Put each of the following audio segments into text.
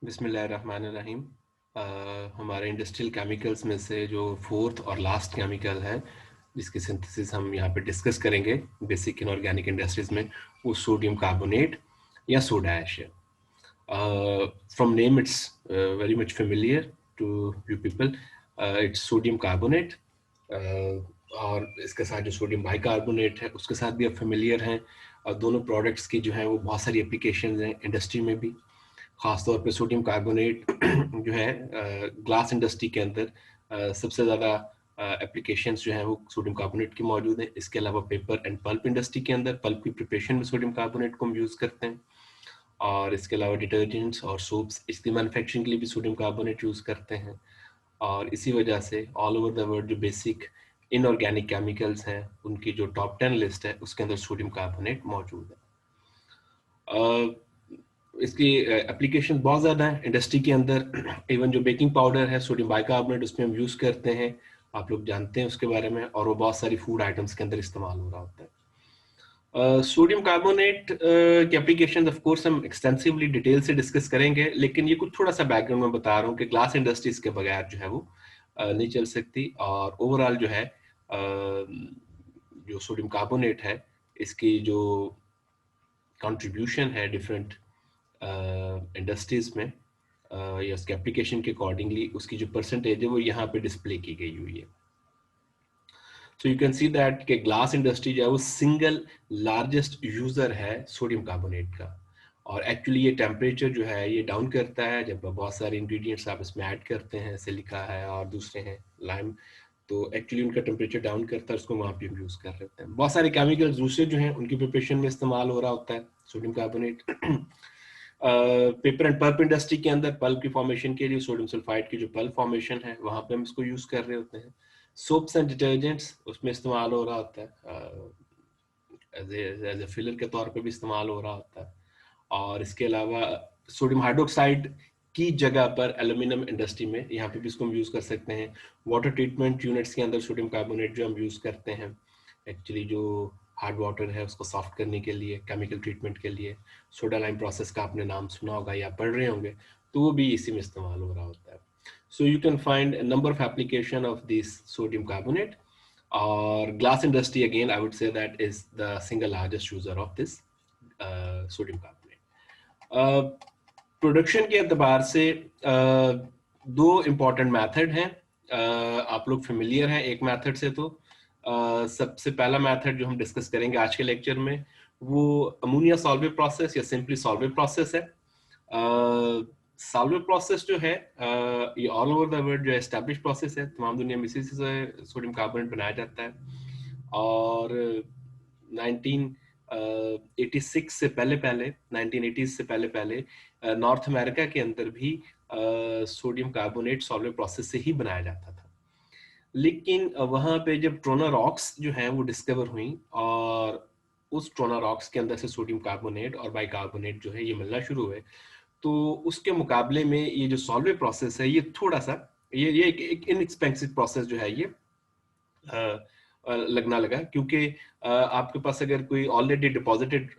बिस्मिल्लाहिर्रहमानिर्रहीम। हमारे industrial chemicals में से जो फोर्थ और लास्ट केमिकल है जिसकी सिंथेसिस हम यहाँ पे डिस्कस करेंगे बेसिक इनऑर्गेनिक इंडस्ट्रीज में, वो सोडियम कार्बोनेट या सोडा ऐश है। From name it's very much familiar to you people. It's sodium carbonate, और इसके साथ जो सोडियम बाइकार्बोनेट है उसके साथ भी अब फेमिलियर हैं। और दोनों प्रोडक्ट्स की जो है वो बहुत सारी एप्लीकेशन हैं इंडस्ट्री में भी। खासतौर पे सोडियम कार्बोनेट जो है ग्लास इंडस्ट्री के अंदर सबसे ज़्यादा एप्लीकेशंस जो हैं वो सोडियम कार्बोनेट की मौजूद हैं। इसके अलावा पेपर एंड पल्प इंडस्ट्री के अंदर पल्प की प्रिपरेशन में सोडियम कार्बोनेट को हम यूज़ करते हैं। और इसके अलावा डिटर्जेंट्स और सोप्स इसकी मैन्युफैक्चरिंग के लिए भी सोडियम कार्बोनेट यूज़ करते हैं। और इसी वजह से ऑल ओवर द वर्ल्ड जो बेसिक इनऑर्गेनिक केमिकल्स हैं उनकी जो टॉप 10 लिस्ट है उसके अंदर सोडियम कार्बोनेट मौजूद है। इसकी एप्लीकेशन बहुत ज़्यादा है इंडस्ट्री के अंदर। इवन जो बेकिंग पाउडर है सोडियम बाइकार्बोनेट उसमें हम यूज़ करते हैं, आप लोग जानते हैं उसके बारे में, और वो बहुत सारी फूड आइटम्स के अंदर इस्तेमाल हो रहा होता है। सोडियम कार्बोनेट की एप्लीकेशन ऑफ कोर्स हम एक्सटेंसिवली डिटेल से डिस्कस करेंगे, लेकिन ये कुछ थोड़ा सा बैकग्राउंड में बता रहा हूँ कि ग्लास इंडस्ट्रीज के बगैर जो है वो नहीं चल सकती। और ओवरऑल जो है जो सोडियम कार्बोनेट है इसकी जो कंट्रीब्यूशन है डिफरेंट इंडस्ट्रीज में या उसके एप्लीकेशन के अकॉर्डिंगली उसकी जो परसेंटेज है वो यहाँ पे डिस्प्ले की गई हुई है। So you can see that कि ग्लास इंडस्ट्री जो है वो सिंगल लार्जेस्ट यूजर है सोडियम कार्बोनेट का। और एक्चुअली ये टेम्परेचर जो है ये डाउन करता है जब बहुत सारे इंग्रेडिएंट्स आप इसमें ऐड करते हैं, सिलिका है और दूसरे हैं लाइम, तो एक्चुअली उनका टेम्परेचर डाउन करता है, उसको वहाँ पे हम यूज़ कर रहे हैं। बहुत सारे केमिकल्स दूसरे जो हैं उनकी प्रिपरेशन में इस्तेमाल हो रहा होता है sodium carbonate. Paper and pulp industry के अंदर पल्प की फॉर्मेशन के लिए सोडियम सल्फाइड की जो पल्प फॉर्मेशन है वहाँ पे हम इसको यूज़ कर रहे होते हैं। सोप्स एंड डिटर्जेंट्स उसमें इस्तेमाल हो रहा होता है, एज ए फिलर के तौर पे भी इस्तेमाल हो रहा होता है। और इसके अलावा सोडियम हाइड्रोक्साइड की जगह पर एल्यूमिनियम इंडस्ट्री में यहाँ पे भी इसको हम यूज़ कर सकते हैं। वाटर ट्रीटमेंट यूनिट्स के अंदर सोडियम कार्बोनेट जो हम यूज़ करते हैं एक्चुअली जो हार्ड वाटर है उसको सॉफ्ट करने के लिए, केमिकल ट्रीटमेंट के लिए, सोडा लाइम प्रोसेस का आपने नाम सुना होगा या पढ़ रहे होंगे, तो वो भी इसी में इस्तेमाल हो रहा होता है। So you can find a number of application of this sodium carbonate, or glass industry again I would say that is the single largest user of this sodium carbonate. Production के एतबार से दो इम्पॉर्टेंट मेथड हैं, आप लोग familiar हैं एक method से। तो सबसे पहला मेथड जो हम डिस्कस करेंगे आज के लेक्चर में वो अमोनिया सॉल्वेट प्रोसेस या सिंपली सॉल्वेट प्रोसेस है। सॉल्वेट प्रोसेस जो है ये ऑल ओवर द वर्ल्ड जो एस्टैब्लिश प्रोसेस है, तमाम दुनिया में इसी से सोडियम कार्बोनेट बनाया जाता है। और 1986 से पहले 1980 से पहले नॉर्थ अमेरिका के अंदर भी सोडियम कार्बोनेट सॉल्वेट प्रोसेस से ही बनाया जाता था। लेकिन वहाँ पे जब ट्रोना रॉक्स जो हैं वो डिस्कवर हुई और उस ट्रोना रॉक्स के अंदर से सोडियम कार्बोनेट और बाइकार्बोनेट जो है ये मिलना शुरू हुए, तो उसके मुकाबले में ये जो सॉल्वेट प्रोसेस है ये थोड़ा सा ये एक इनएक्सपेंसिव प्रोसेस जो है ये लगना लगा, क्योंकि आपके पास अगर कोई ऑलरेडी डिपॉजिटेड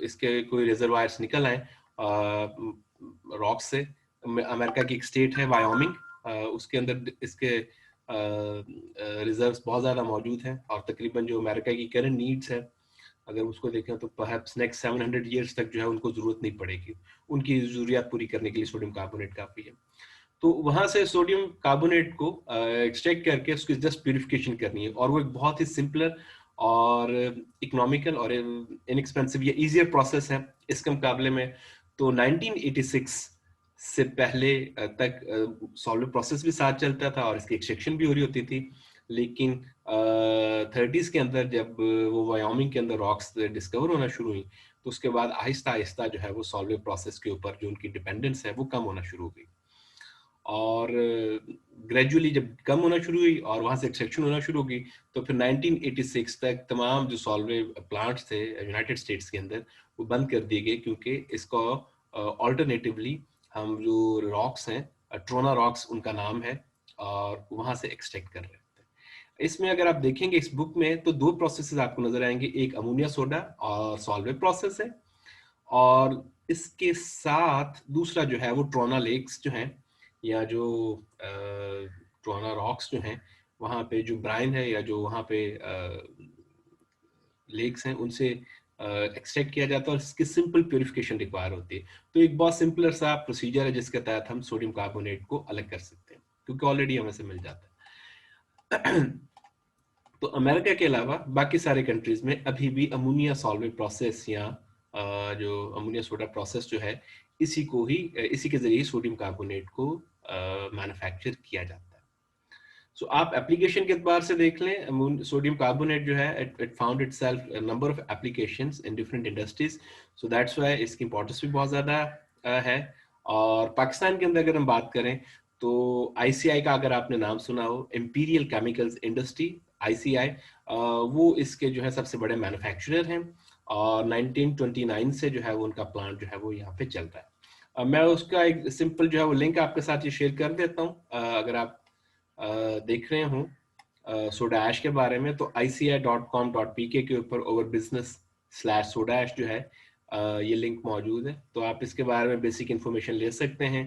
इसके कोई रिजर्वायर्स निकल आए रॉक से। अमेरिका की एक स्टेट है वायोमिंग, उसके अंदर इसके रिजर्व्स बहुत ज़्यादा मौजूद हैं और तकरीबन जो अमेरिका की करंट नीड्स है अगर उसको देखें तो परहैप्स नेक्स्ट 700 ईयर्स तक जो है उनको ज़रूरत नहीं पड़ेगी, उनकी ज़रूरियात पूरी करने के लिए सोडियम कार्बोनेट काफ़ी है। तो वहां से सोडियम कार्बोनेट को एक्सट्रैक्ट करके उसकी जस्ट प्यूरिफिकेशन करनी है, और वो एक बहुत ही सिंपलर और इकोनॉमिकल और इनएक्सपेंसिव या इजियर प्रोसेस है इसके मुकाबले में। तो 1986 से पहले तक सॉल्वेट प्रोसेस भी साथ चलता था और इसकी एक्सट्रैक्शन भी हो रही होती थी। लेकिन 30s के अंदर जब वो वायोमिंग के अंदर रॉक्स डिस्कवर होना शुरू हुई तो उसके बाद आहिस्ता आहिस्ता जो है वो सॉल्वेट प्रोसेस के ऊपर जो उनकी डिपेंडेंस है वो कम होना शुरू हो गई। और ग्रेजुअली जब कम होना शुरू हुई और वहाँ से एक्सट्रैक्शन होना शुरू हो गई तो फिर 1986 तक तमाम जो सॉल्वेट प्लांट्स थे यूनाइटेड स्टेट्स के अंदर वो बंद कर दिए गए, क्योंकि इसको ऑल्टरनेटिवली हम जो रॉक्स हैं ट्रोना रॉक्स उनका नाम है और वहाँ से एक्सट्रैक्ट कर रहे थे। इसमें अगर आप देखेंगे इस बुक में तो दो प्रोसेसेस आपको नजर आएंगे, एक अमोनिया सोडा और सॉल्वेट प्रोसेस है। और इसके साथ दूसरा जो है वो ट्रोना लेक्स जो हैं, या जो ट्रोना रॉक्स जो हैं, वहाँ पे जो ब्राइन है या जो वहाँ पे लेक्स हैं, उनसे एक्सट्रैक्ट किया जाता है और इसकी सिंपल प्योरिफिकेशन रिक्वायर होती है। तो एक बहुत सिंपलर सा प्रोसीजर है जिसके तहत हम सोडियम कार्बोनेट को अलग कर सकते हैं, क्योंकि ऑलरेडी हमें से मिल जाता है। तो अमेरिका के अलावा बाकी सारे कंट्रीज में अभी भी अमोनिया सॉल्वेंट प्रोसेस या जो अमोनिया सोडा प्रोसेस जो है, इसी के जरिए सोडियम कार्बोनेट को मैन्युफैक्चर किया जाता है। सो आप एप्लीकेशन के एतबार से देख लें, सोडियम कार्बोनेट जो है it found itself number of applications in different industries, so that's why इसकी इंपॉर्टेंस भी बहुत ज़्यादा है। और पाकिस्तान के अंदर अगर हम बात करें तो आईसीआई का अगर आपने नाम सुना हो, इंपीरियल केमिकल्स इंडस्ट्री, आईसीआई, वो इसके जो है सबसे बड़े मैन्युफैक्चरर हैं और 1929 से जो है वो उनका प्लांट जो है वो यहाँ पे चल रहा है। मैं उसका एक सिंपल जो है वो लिंक आपके साथ ये शेयर कर देता हूँ, अगर आप देख रहे हो सोडा ऐश के बारे में, तो ici.com.pk के ऊपर ओवर बिजनेस/सोडा ऐश जो है ये लिंक मौजूद है। तो आप इसके बारे में बेसिक इंफॉर्मेशन ले सकते हैं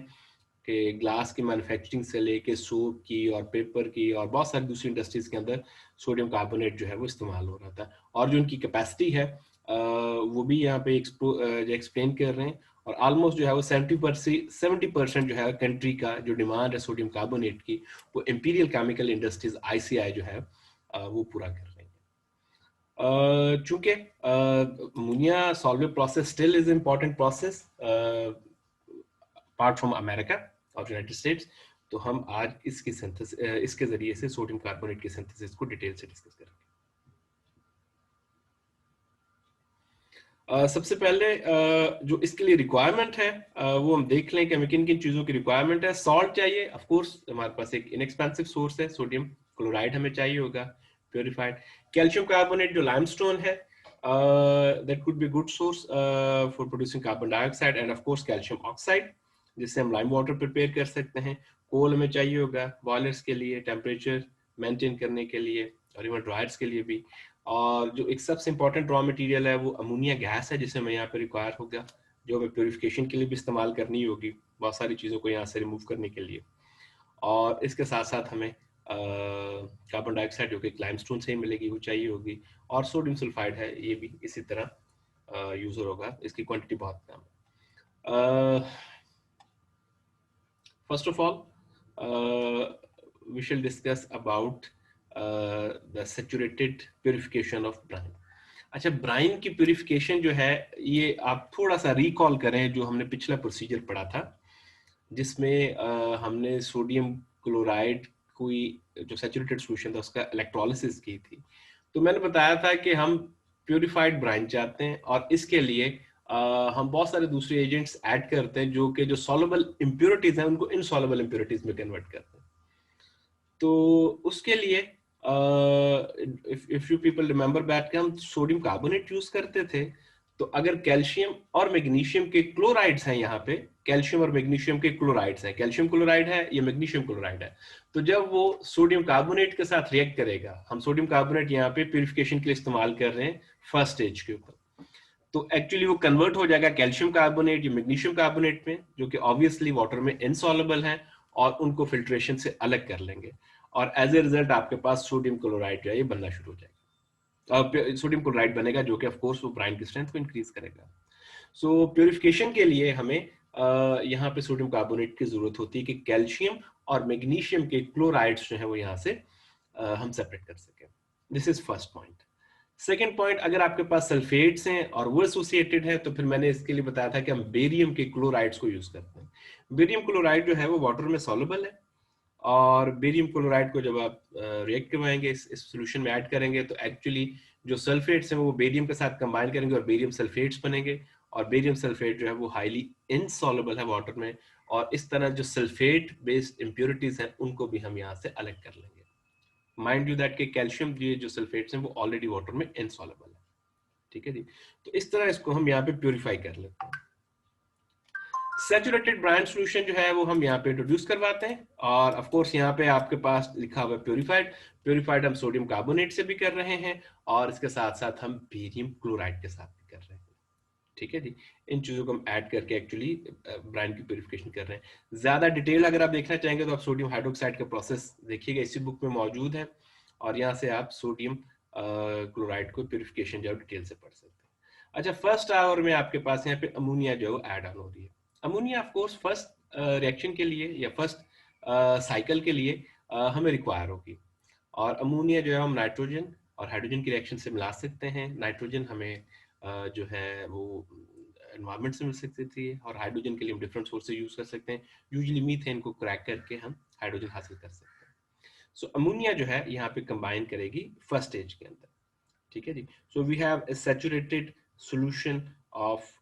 कि ग्लास की मैन्युफैक्चरिंग से लेके सोप की और पेपर की और बहुत सारी दूसरी इंडस्ट्रीज के अंदर सोडियम कार्बोनेट जो है वो इस्तेमाल हो रहा था। और जो उनकी कैपेसिटी है वो भी यहाँ पे एक्सप्लेन कर रहे हैं। और ऑलमोस्ट जो है वो 70% जो है कंट्री का जो डिमांड है सोडियम कार्बोनेट की, वो इंपीरियल केमिकल इंडस्ट्रीज आईसीआई जो है वो पूरा कर रहे हैं। चूंकि ammonia solvent process still is important process apart from America और यूनाइटेड स्टेट्स, तो हम आज इसके जरिए से सोडियम कार्बोनेट की सिंथेसिस को डिटेल से डिस्कस करेंगे। सबसे पहले जो इसके लिए रिक्वायरमेंट है वो हम देख लें कि हमें किन किन चीज़ों की रिक्वायरमेंट है। सॉल्ट चाहिए, ऑफ कोर्स हमारे पास एक इनएक्सपेंसिव सोर्स है, सोडियम क्लोराइड हमें चाहिए होगा प्योरीफाइड। कैल्शियम कार्बोनेट जो लाइमस्टोन है, that could be good source for producing carbon dioxide, end of course calcium oxide जिससे हम लाइम वाटर प्रिपेयर कर सकते हैं। कोल हमें चाहिए होगा बॉयलर्स के लिए, टेम्परेचर मेंटेन करने के लिए, और इवन ड्रायर्स के लिए भी। और जो एक सबसे इंपॉर्टेंट रॉ मटेरियल है वो अमोनिया गैस है, जिसे हमें यहाँ पे रिक्वायर होगा, जो हमें प्योरिफिकेशन के लिए भी इस्तेमाल करनी होगी बहुत सारी चीज़ों को यहाँ से रिमूव करने के लिए। और इसके साथ साथ हमें कार्बन डाइऑक्साइड जो कि लाइमस्टोन से ही मिलेगी वो चाहिए होगी, और सोडियम सल्फाइड है ये भी इसी तरह यूज होगा, इसकी क्वांटिटी बहुत कम है। First of all, we shall discuss about the saturated purification of brine. अच्छा, ब्राइन की प्यूरिफिकेशन जो है ये आप थोड़ा सा रिकॉल करें जो हमने पिछला प्रोसीजर पढ़ा था, जिसमें हमने सोडियम क्लोराइड कोई जो सैचुरेटेड सॉल्यूशन था उसका इलेक्ट्रोलिसिस की थी। तो मैंने बताया था कि हम प्यूरिफाइड ब्राइन चाहते हैं और इसके लिए हम बहुत सारे दूसरे एजेंट्स ऐड करते हैं जो कि जो सॉल्युबल इंप्योरिटीज हैं उनको इनसॉल्युबल इंप्योरिटीज में कन्वर्ट करते हैं। तो उसके लिए if you people remember back के हम सोडियम कार्बोनेट यूज करते थे, तो अगर कैल्शियम और मैग्नीशियम के क्लोराइड्स हैं, यहाँ पे कैल्शियम और मैग्नीशियम के क्लोराइड्स हैं, कैल्शियम क्लोराइड है या मैग्नीशियम क्लोराइड है, तो जब वो सोडियम कार्बोनेट के साथ रिएक्ट करेगा, हम सोडियम कार्बोनेट यहाँ पे प्यूरिफिकेशन के लिए इस्तेमाल कर रहे हैं फर्स्ट स्टेज के ऊपर, तो एक्चुअली वो कन्वर्ट हो जाएगा कैल्शियम कार्बोनेट या मैग्नीशियम कार्बोनेट में, जो कि ऑब्वियसली वाटर में इनसॉल्युबल है, और उनको फिल्ट्रेशन से अलग कर लेंगे, और एज ए रिजल्ट आपके पास सोडियम क्लोराइड जो है ये बनना शुरू हो जाएगा। सोडियम क्लोराइड बनेगा जो कि ऑफ कोर्स वो ब्राइन की स्ट्रेंथ को इंक्रीज करेगा। सो प्योरिफिकेशन के लिए हमें यहाँ पे सोडियम कार्बोनेट की जरूरत होती है कि कैल्शियम और मैग्नीशियम के क्लोराइड्स जो है वो यहाँ से हम सेपरेट कर सकें। This is first point. Second point, अगर आपके पास सल्फेट्स हैं और वो एसोसिएटेड है, तो फिर मैंने इसके लिए बताया था कि हम बेरियम के क्लोराइड्स को यूज करते हैं। बेरियम क्लोराइड जो है वो वाटर में सॉल्युबल है, और बेरियम क्लोराइड को जब आप रिएक्ट करवाएंगे, इस सोल्यूशन में ऐड करेंगे, तो एक्चुअली जो सल्फेट्स हैं वो बेरियम के साथ कंबाइन करेंगे और बेरियम सल्फेट्स बनेंगे, और बेरियम सल्फेट जो है वो हाईली इनसॉल्युबल है वाटर में, और इस तरह जो सल्फेट बेस्ड इंप्योरिटीज हैं उनको भी हम यहाँ से अलग कर लेंगे। माइंड यू दैट के कैल्शियम जो सल्फेट्स हैं वो ऑलरेडी वाटर में इनसॉल्युबल है, ठीक है जी। तो इस तरह इसको हम यहाँ पे प्योरीफाई कर लेते हैं। सैचुरेटेड ब्राइन सॉल्यूशन जो है वो हम यहाँ पे इंट्रोड्यूस करवाते हैं, और ऑफ कोर्स यहाँ पे आपके पास लिखा हुआ है प्योरीफाइड। प्योरीफाइड हम सोडियम कार्बोनेट से भी कर रहे हैं, और इसके साथ साथ हम बेरियम क्लोराइड के साथ भी कर रहे हैं। ठीक है जी। इन चीज़ों को हम ऐड करके एक्चुअली ब्रांड की प्योरिफिकेशन कर रहे हैं। ज़्यादा डिटेल अगर आप देखना चाहेंगे तो आप सोडियम हाइड्रोक्साइड का प्रोसेस देखिएगा, इसी बुक में मौजूद है, और यहाँ से आप सोडियम क्लोराइड को प्योरिफिकेशन जो डिटेल से पढ़ सकते हैं। अच्छा, फर्स्ट आवर में आपके पास यहाँ पे अमोनिया जो ऐड ऑन हो रही है। Ammonia of course first reaction के लिए या फर्स्ट साइकिल के लिए हमें रिक्वायर होगी, और अमोनिया जो है हम नाइट्रोजन और हाइड्रोजन की रिएक्शन से मिला सकते हैं। नाइट्रोजन हमें जो है वो एनवायरनमेंट से मिल सकती थी, और हाइड्रोजन के लिए हम डिफरेंट सोर्स से यूज कर सकते हैं। यूजुअली मीथेन को क्रैक करके हम हाइड्रोजन हासिल कर सकते हैं। सो अमोनिया जो है यहाँ पे कंबाइन करेगी फर्स्ट स्टेज के अंदर, ठीक है जी। So we have a saturated solution of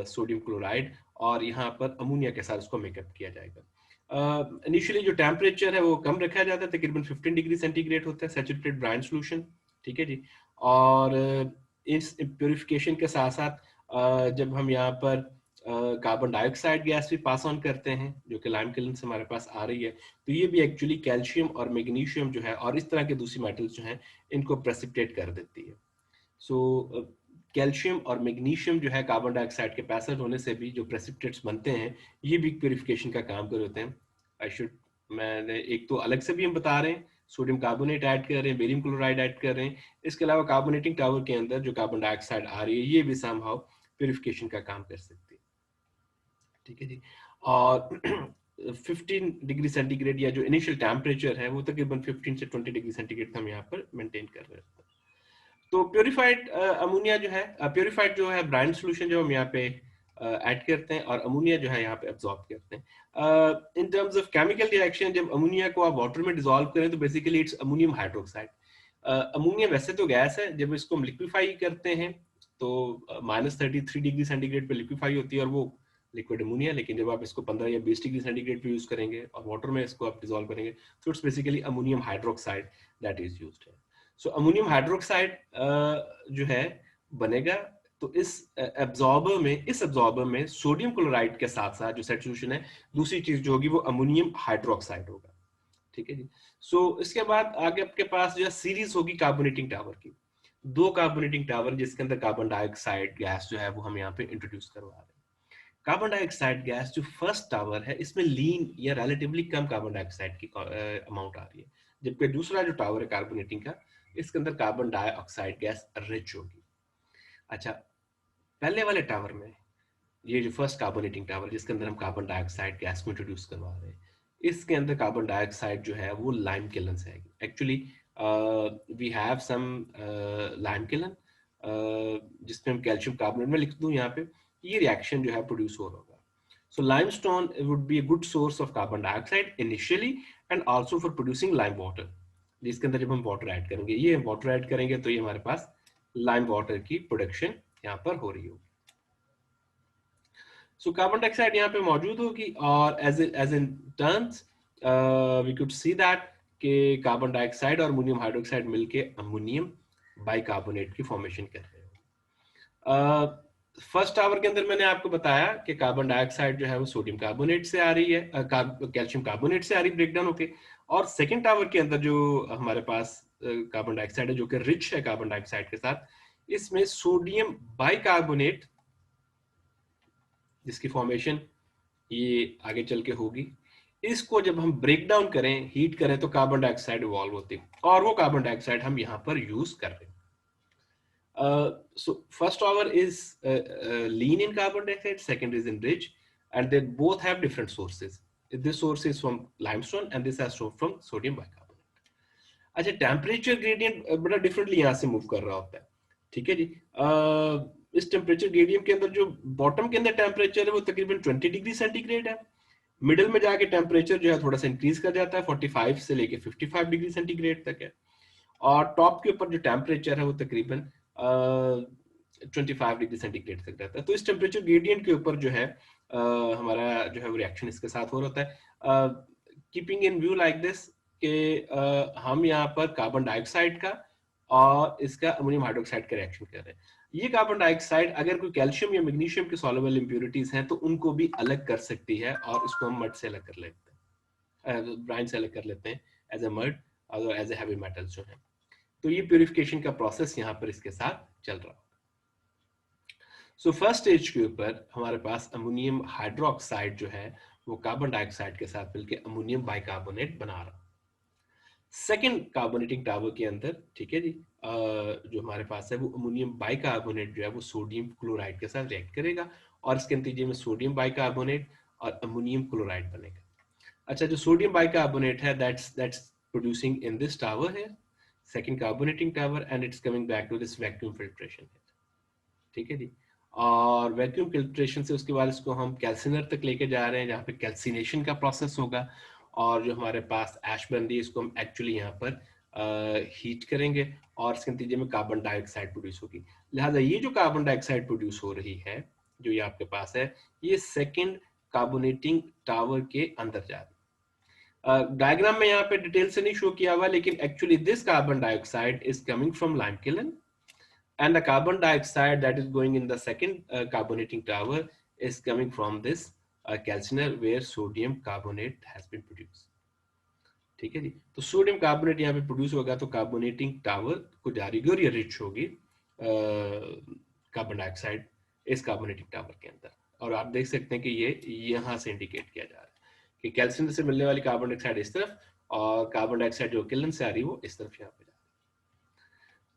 sodium chloride, और यहाँ पर अमोनिया के साथ उसको मेकअप किया जाएगा। इनिशियली जो टेम्परेचर है वो कम रखा जाता है, तकरीबन 15 डिग्री सेंटीग्रेड होता है सैचुरेटेड ब्राइन सॉल्यूशन, ठीक है जी। और इस प्योरिफिकेशन के साथ साथ जब हम यहाँ पर कार्बन डाइऑक्साइड गैस भी पास ऑन करते हैं जो कि लाइम किल्न से हमारे पास आ रही है, तो ये भी एक्चुअली कैल्शियम और मैग्नीशियम जो है और इस तरह के दूसरी मेटल्स जो हैं इनको प्रेसिपिटेट कर देती है। सो कैल्शियम और मैग्नीशियम जो है कार्बन डाइऑक्साइड के पैसेज होने से भी जो प्रेसिपिटेट्स बनते हैं, ये भी प्योरिफिकेशन का काम कर होते हैं। आई शुड मैंने एक तो अलग से भी हम बता रहे हैं, सोडियम कार्बोनेट ऐड कर रहे हैं, बेरियम क्लोराइड ऐड कर रहे हैं, इसके अलावा कार्बोनेटिंग टावर के अंदर जो कार्बन डाइऑक्साइड आ रही है ये भी समहाउ प्योरिफिकेशन का काम कर सकती है, ठीक है जी। और 15 डिग्री सेंटीग्रेड या जो इनिशियल टेम्परेचर है वो तकरीबन 15 से 20 डिग्री सेंटीग्रेड हम यहाँ पर मेंटेन कर रहे हैं। तो प्योरीफाइड अमोनिया जो है, प्योरीफाइड जो है ब्राइन सोल्यूशन जो हम यहाँ पे ऐड करते हैं, और अमोनिया जो है यहाँ पे एब्जॉर्ब करते हैं। In terms of chemical reaction, जब अमोनिया को आप वाटर में डिसॉल्व करें तो basically it's ammonium hydroxide. Ammonia वैसे तो गैस है, जब इसको हम लिक्विफाई करते हैं तो -33 डिग्री सेंटीग्रेड पे लिक्विफाई होती है और वो लिक्विड अमोनिया, लेकिन जब आप इसको 15 या 20 डिग्री सेंटीग्रेड पे यूज करेंगे और वाटर में इसको आप डिसॉल्व करेंगे तो it's basically ammonium hydroxide that is used है। सो अमोनियम हाइड्रोक्साइड जो है बनेगा, तो इस एब्जॉर्बर में सोडियम क्लोराइड के साथ साथ जो सॉल्यूशन है दूसरी चीज जो होगी वो अमोनियम हाइड्रोक्साइड होगा, ठीक है जी। सो इसके बाद आगे आपके पास जो सीरीज होगी कार्बोनेटिंग टावर की, 2 कार्बोनेटिंग टावर जिसके अंदर कार्बन डाइऑक्साइड गैस जो है वो हम यहाँ पे इंट्रोड्यूस करवा रहे हैं। कार्बन डाइऑक्साइड गैस जो फर्स्ट टावर है इसमें लीन या रिलेटिवली कम कार्बन डाइऑक्साइड की अमाउंट आ रही है, जबकि दूसरा जो टावर है कार्बोनेटिंग का इसके अंदर कार्बन डाइऑक्साइड गैस रिच होगी। अच्छा, पहले वाले टावर में ये जो फर्स्ट कार्बोनेटिंग टावर जिसके अंदर हम कार्बन डाइऑक्साइड गैस को इंट्रोड्यूस करवा रहे हैं, इसके अंदर कार्बन डाइऑक्साइड जो है वो लाइम किलन से आएगी। Actually we have some lime kiln जिसमें हम कैल्शियम कार्बोनेट में लिख दूं यहाँ पे, ये रिएक्शन जो है प्रोड्यूस हो रहा होगा। So limestone would be a good source of carbon dioxide initially and also for producing lime water, जिसके अंदर जब हम वाटर ऐड करेंगे, ये वाटर ऐड करेंगे तो ये हमारे पास लाइम वाटर की प्रोडक्शन यहाँ पर हो रही होगी। सो कार्बन डाइऑक्साइड यहाँ पे मौजूद होगी, और as in terms we could see that कि कार्बन डाइऑक्साइड और अमोनियम हाइड्रोक्साइड मिलके अमोनियम बाइकार्बोनेट की फॉर्मेशन कर रहे हैं। फर्स्ट टावर के अंदर मैंने आपको बताया कि कार्बन डाइऑक्साइड जो है वो सोडियम कार्बोनेट से आ रही है, कैल्शियम कार्बोनेट से आ रही है ब्रेकडाउन होके, और सेकेंड टावर के अंदर जो हमारे पास कार्बन डाइऑक्साइड है जो कि रिच है कार्बन डाइऑक्साइड के साथ, इसमें सोडियम बाइकार्बोनेट जिसकी फॉर्मेशन ये आगे चल के होगी, इसको जब हम ब्रेक डाउन करें, हीट करें तो कार्बन डाइऑक्साइड इवॉल्व होती है, और वो कार्बन डाइऑक्साइड हम यहाँ पर यूज कर रहे हैं। So first tower is lean in carbon dioxide, second is enriched, and they both have different sources. This source is from limestone and this has from sodium bicarbonate. अच्छा, temperature gradient बड़ा differently यहाँ से move कर रहा होता है, ठीक है जी। इस टेम्परेचर ग्रेडियंट के अंदर जो बॉटम के अंदर टेम्परेचर है वो तकरीबन 20 डिग्री सेंटीग्रेड है, मिडिल में जाके टेम्परेचर जो है थोड़ा सा इंक्रीज कर जाता है, 45 से लेके 55 डिग्री सेंटीग्रेड तक है, और टॉप के ऊपर जो टेम्परेचर है वो तकरीबन 25 डिग्री सेंटीग्रेड तक रहता है। तो इस टेम्परेचर ग्रेडियंट के ऊपर जो है हमारा जो है वो रिएक्शन इसके साथ हो रहा होता है। Keeping in view like this कि हम यहाँ पर कार्बन डाइऑक्साइड का और इसका अमोनियम हाइड्रोक्साइड का रिएक्शन कर रहे हैं। ये कार्बन डाइऑक्साइड अगर कोई कैल्शियम या मैग्नीशियम की सॉल्युबल इंप्योरिटीज हैं तो उनको भी अलग कर सकती है, और इसको हम मड से अलग कर लेते हैं, ब्राइन से अलग कर लेते हैं एज ए मड और एज ए हैवी मेटल्स जो है। तो ये प्यूरिफिकेशन का प्रोसेस यहाँ पर इसके साथ चल रहा है। सो फर्स्ट स्टेज के ऊपर हमारे पास अमोनियम हाइड्रोक्साइड जो है वो कार्बन डाइऑक्साइड के साथ मिलकर अमोनियम बाइकार्बोनेट बना रहा है। सेकेंड कार्बोनेटिंग टावर के अंदर, ठीक है जी, जो हमारे पास है वो अमोनियम बाइकार्बोनेट जो है वो सोडियम क्लोराइड के साथ रिएक्ट करेगा और इसके नतीजे में सोडियम बाइकार्बोनेट और अमोनियम क्लोराइड बनेगा। अच्छा, जो सोडियम बाइकार्बोनेट है that's producing in this tower है second carbonating tower and it's coming back to this vacuum filtration, ठीक है जी। और वैक्यूम फिल्ट्रेशन से उसके बाद इसको हम कैल्सिनर तक लेके जा रहे हैं जहाँ पे कैल्सिनेशन का प्रोसेस होगा और जो हमारे पास ऐश बन रही है इसको हम एक्चुअली यहाँ पर हीट करेंगे और इसके नतीजे में कार्बन डाइऑक्साइड प्रोड्यूस होगी। लिहाजा ये जो कार्बन डाइऑक्साइड प्रोड्यूस हो रही है जो ये आपके पास है ये सेकेंड कार्बोनेटिंग टावर के अंदर जा रही है। डायग्राम में यहाँ पे डिटेल से नहीं शो किया हुआ लेकिन actually this carbon dioxide is coming from lime kiln and the carbon dioxide that is going in the second carbonating tower is coming from this calciner where sodium carbonate has been produced, ठीक है जी। तो sodium carbonate यहाँ पे produce होगा तो carbonating tower को जा रही और ये रिच होगी कार्बन डाइऑक्साइड इस कार्बोनेटिंग टावर के अंदर। और आप देख सकते हैं कि ये यहाँ से इंडिकेट किया जा रहा है कि कैल्शियम से मिलने वाली कार्बन डाइऑक्साइड इस तरफ और कार्बन डाइऑक्साइड जो किलन से आ रही है वो इस तरफ यहाँ पे।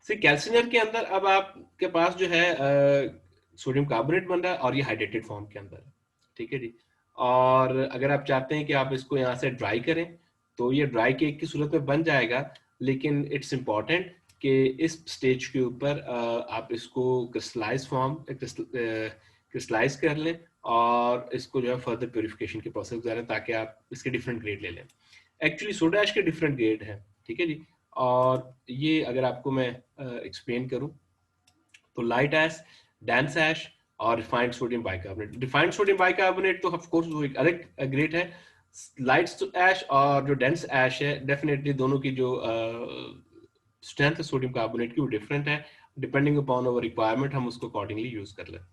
कैल्सिनर के अंदर अब आपके पास जो है सोडियम कार्बोनेट बन रहा है और ये हाइड्रेटेड फॉर्म के अंदर है, ठीक है जी। और अगर आप चाहते हैं कि आप इसको यहाँ से ड्राई करें तो ये ड्राई केक की सूरत में बन जाएगा, लेकिन इट्स इम्पॉर्टेंट कि इस स्टेज के ऊपर आप इसको क्रिस्टलाइज फॉर्म क्रिस्टलाइज कर लें और इसको जो है फर्दर प्योरिफिकेशन के प्रोसेस गुजारें ताकि आप इसके डिफरेंट ग्रेड ले लें। एक्चुअली सोडा ऐश के डिफरेंट ग्रेड है, ठीक है जी। और ये अगर आपको मैं एक्सप्लेन करूं तो लाइट ऐश, डेंस ऐश और refined sodium bicarbonate. Refined sodium bicarbonate तो ऑफ कोर्स वो एक अलग ग्रेड है। लाइट ऐश और जो डेंस ऐश है डेफिनेटली दोनों की जो स्ट्रेंथ है सोडियम कार्बोनेट की वो डिफरेंट है। डिपेंडिंग अपॉन अवर रिक्वायरमेंट हम उसको अकॉर्डिंगली यूज कर लेते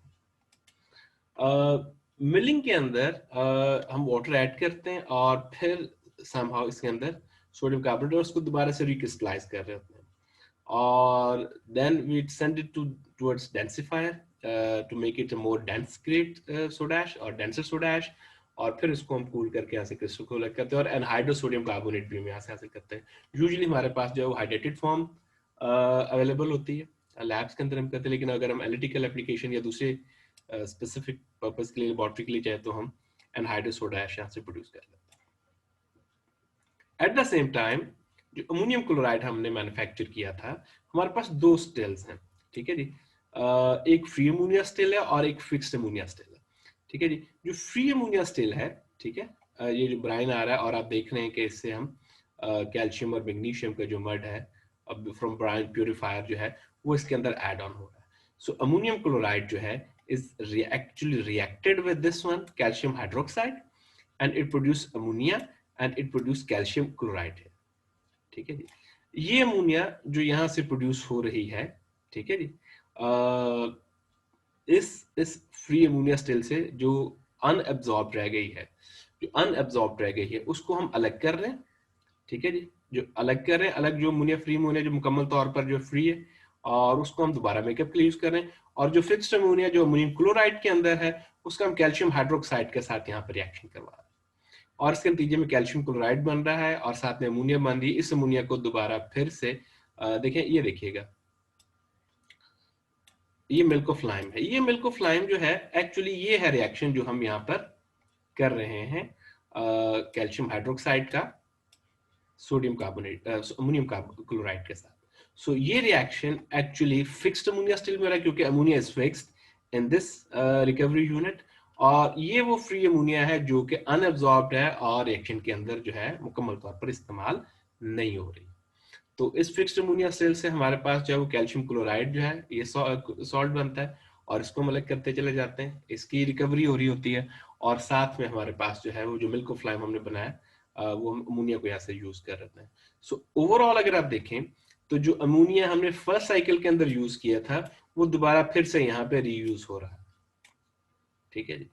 हैं। मिलिंग के अंदर हम वाटर ऐड करते हैं और फिर समहाउ इसके अंदर सोडियम कार्बोनेट और उसको दोबारा से रिक्रिस्टलाइज कर रहे होते हैं और then we send it towards densifier to make it a more dense grade soda ash और डेंसर सोडा ऐश और फिर इसको हम कूल करके यहाँ से क्रिस्टल को अलग करते हैं और एनहाइड्रो सोडियम कार्बोनेट भी हम यहाँ से हासिल करते हैं। यूजुअली हमारे पास जो है वो हाइड्रेटेड फॉर्म अवेलेबल होती है लैब्स के अंदर हम करते हैं, लेकिन अगर हम एनालिटिकल एप्लीकेशन या दूसरे स्पेसिफिक पर्पस के लिए लेबोरेटरी के लिए चाहे तो हम एनहाइड्रो सोडा ऐश यहाँ से प्रोड्यूस कर लेते हैं। एट द सेम टाइम जो अमोनियम क्लोराइड हमने मैन्युफैक्चर किया था हमारे पास दो स्टिल्स हैं, ठीक है जी। एक फ्री अमोनिया स्टिल है और एक फिक्स्ड अमोनिया स्टिल है, ठीक है जी। जो फ्री अमोनिया स्टिल है, ठीक है, ये जो ब्राइन आ रहा है और आप देख रहे हैं कि इससे हम कैल्शियम और मैग्नीशियम का जो मड है अब फ्रॉम ब्राइन प्यूरिफायर जो है वो इसके अंदर ऐड ऑन हो रहा है। सो अमोनियम क्लोराइड जो है is actually reacted with this one calcium hydroxide and it produce ammonia and it produce calcium chloride है, ठीक है जी। ये अमोनिया जो यहाँ से प्रोड्यूस हो रही है, ठीक है जी, इस फ्री अमोनिया स्टिल से जो अनएब्जॉर्ब रह गई है, जो अनएब्जॉर्ब रह गई है उसको हम अलग कर रहे हैं, ठीक है जी। जो अलग कर रहे हैं, अलग जो अमोनिया फ्री अमोनिया जो मुकम्मल तौर पर जो फ्री है और उसको हम दोबारा मेकअप के लिए यूज कर रहे हैं और जो फिक्स्ड अमोनिया जो अमोनियम क्लोराइड के अंदर है उसका हम कैल्शियम हाइड्रोक्साइड के साथ यहाँ पर रिएक्शन करवा रहे हैं और इसके नतीजे में कैल्शियम क्लोराइड बन रहा है और साथ में अमोनिया बन रही है। इस अमोनिया को दोबारा फिर से देखें, ये देखिएगा ये मिल्क ऑफ लाइम है। ये मिल्क ऑफ लाइम जो है एक्चुअली ये है रिएक्शन जो हम यहाँ पर कर रहे हैं कैल्शियम हाइड्रोक्साइड का सोडियम कार्बोनेट अमोनियम क्लोराइड के साथ। सो ये reaction actually fixed ammonia still में हो रहा है क्योंकि ammonia is fixed in this recovery unit और ये वो फ्री अमोनिया है जो कि अनएब्जॉर्ब्ड है और रिएक्शन के अंदर जो है मुकम्मल तौर पर इस्तेमाल नहीं हो रही। तो इस फिक्स्ड अमोनिया स्टिल से हमारे पास जो है वो कैल्शियम क्लोराइड जो है ये सॉल्ट बनता है और इसको हम अलग करते चले जाते हैं, इसकी रिकवरी हो रही होती है और साथ में हमारे पास जो है वो जो मिल्क ऑफ लाइम हमने बनाया वो हम अमोनिया को यहाँ से यूज कर रहे हैं। सो ओवरऑल अगर आप देखें तो जो अमोनिया हमने फर्स्ट साइकिल के अंदर यूज किया था वो दोबारा फिर से यहाँ पे रीयूज हो रहा है, ठीक है जी।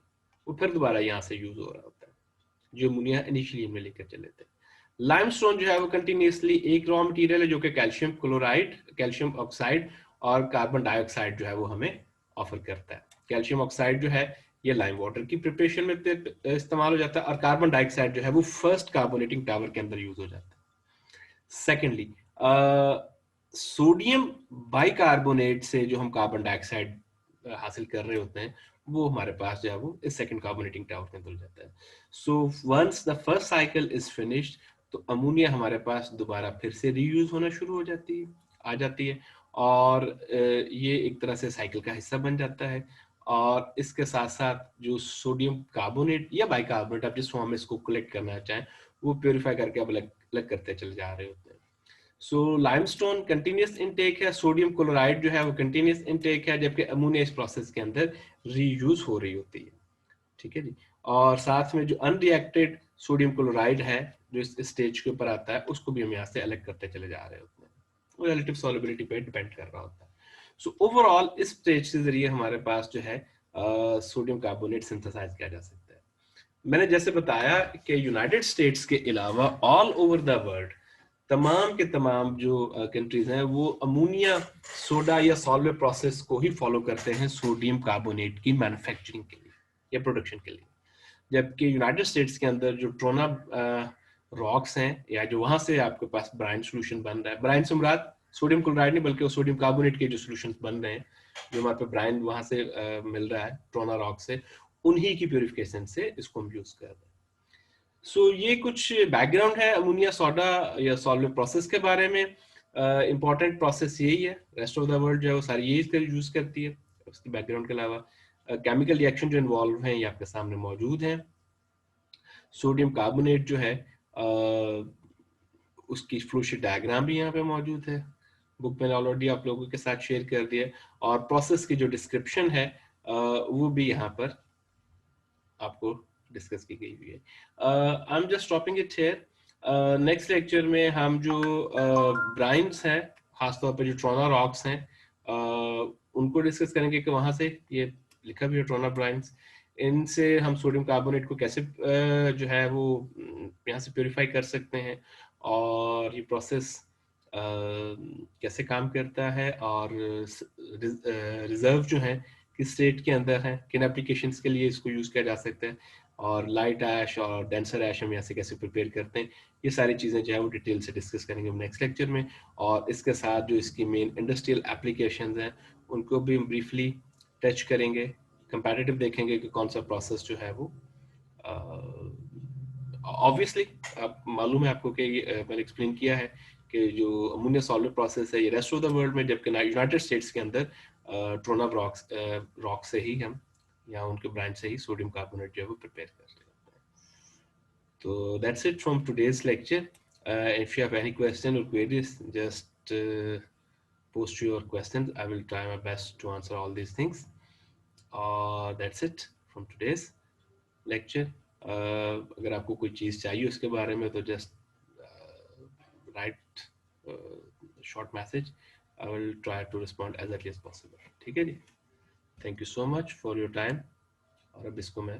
वो फिर दोबारा यहाँ से यूज हो रहा होता है जो अमोनिया इनिशियली हमने लेकर चले थे। लाइमस्टोन जो है वो कंटिन्यूसली एक रॉ मटेरियल है जो कि कैल्शियम क्लोराइड, कैल्शियम ऑक्साइड और कार्बन डाइऑक्साइड जो है वो हमें ऑफर करता है। कैल्शियम ऑक्साइड जो है ये लाइम वाटर की प्रिपरेशन में इस्तेमाल हो जाता है, और कार्बन डाइऑक्साइड जो है वो फर्स्ट कार्बोनेटिंग टावर के अंदर यूज हो जाता है। सेकेंडली, सोडियम बाइकार्बोनेट से जो हम कार्बन डाइऑक्साइड हासिल कर रहे होते हैं वो हमारे पास जो है वो इस सेकंड कार्बोनेटिंग टावर के अंदर जाता है। So once the first cycle is finished, तो अमोनिया हमारे पास दोबारा फिर से रीयूज होना शुरू हो जाती है, आ जाती है, और ये एक तरह से साइकिल का हिस्सा बन जाता है। और इसके साथ साथ जो सोडियम कार्बोनेट या बाइकार्बोनेट, आप जिस फॉर्म में इसको कलेक्ट करना चाहें, वो प्योरीफाई करके अब अलग अलग करते चले जा रहे होते हैं। सो लाइमस्टोन कंटिन्यूस इनटेक है, सोडियम क्लोराइड जो है वो कंटिन्यूस इनटेक है, जबकि अमोनिया इस प्रोसेस के अंदर रीयूज हो रही होती है। ठीक है जी। और साथ में जो अनरिएक्टेड सोडियम क्लोराइड है जो इस स्टेज के ऊपर आता है, उसको भी हम यहाँ से अलग करते चले जा रहे होते हैं, वो रिलेटिव सॉल्युबिलिटी पे डिपेंड कर रहा होता है। सो ओवरऑल इस स्टेज के जरिए हमारे पास जो है सोडियम कार्बोनेट सिंथेसाइज किया जा सकता है। मैंने जैसे बताया कि यूनाइटेड स्टेट्स के अलावा ऑल ओवर द वर्ल्ड तमाम के तमाम जो कंट्रीज हैं वो अमोनिया सोडा या सॉल्वे प्रोसेस को ही फॉलो करते हैं सोडियम कार्बोनेट की मैन्युफैक्चरिंग के लिए या प्रोडक्शन के लिए। जबकि यूनाइटेड स्टेट्स के अंदर जो ट्रोना रॉक्स हैं, या जो वहां से आपके पास ब्राइन सोल्यूशन बन रहा है, ब्राइन से मुराद सोडियम क्लोराइड नहीं बल्कि सोडियम कार्बोनेट के जो सोल्यूशन बन रहे हैं, जो हमारे पे ब्राइन वहां से मिल रहा है ट्रोना रॉक से, उन्हीं की प्योरिफिकेशन से इसको हम यूज कर रहे हैं। सो ये कुछ बैकग्राउंड है अमोनिया सोडा या सॉल्वेंट प्रोसेस के बारे में। इंपॉर्टेंट प्रोसेस यही है, रेस्ट ऑफ द वर्ल्ड जो है वो सारी यही यूज करती है। उसकी बैकग्राउंड के अलावा केमिकल रिएक्शन जो इन्वॉल्व हैं ये आपके सामने मौजूद हैं। सोडियम कार्बोनेट जो है उसकी फ्लोशीट डायग्राम भी यहाँ पे मौजूद है, बुक में ऑलरेडी आप लोगों के साथ शेयर कर दिया, और प्रोसेस की जो डिस्क्रिप्शन है वो भी यहाँ पर आपको डिस्कस की गई हुई है। I am just stopping it here. Next lecture में हम जो ब्राइन्स हैं, खासतौर पर जो ट्रोना रॉक्स हैं, उनको डिस्कस करेंगे कि वहां से ये लिखा भी है ट्रोना ब्राइन्स, इनसे हम सोडियम कार्बोनेट को कैसे जो है वो यहाँ से प्योरीफाई कर सकते हैं, और ये प्रोसेस कैसे काम करता है, और रिजर्व जो है किस स्टेट के अंदर है, किन एप्लीकेशंस के लिए इसको यूज किया जा सकता है, और लाइट ऐश और डेंसर ऐश हम यहाँ से कैसे प्रिपेयर करते हैं, ये सारी चीज़ें जो है वो डिटेल से डिस्कस करेंगे हम नेक्स्ट लेक्चर में। और इसके साथ जो इसकी मेन इंडस्ट्रियल एप्लीकेशंस हैं उनको भी हम ब्रीफली टच करेंगे, कंपैरेटिव देखेंगे कि कौन सा प्रोसेस जो है वो ऑब्वियसली आप मालूम है आपको कि मैंने एक्सप्लेन किया है कि जो अमोनिया सॉल्वेंट प्रोसेस है ये रेस्ट ऑफ द वर्ल्ड में, जबकि यूनाइटेड स्टेट्स के अंदर ट्रोना रॉक से ही हम या उनके ब्रांच से ही सोडियम कार्बोनेट जो है वो प्रिपेयर कर रहे हैं। तो that's it from today's lecture. If you have any question और queries, just post your questions. I will try my best to answer all these things. That's it from today's lecture. अगर आपको कोई चीज़ चाहिए उसके बारे में तो just write short message. I will try to respond as early as possible. ठीक है जी? Thank you so much for your time. और अब इसको मैं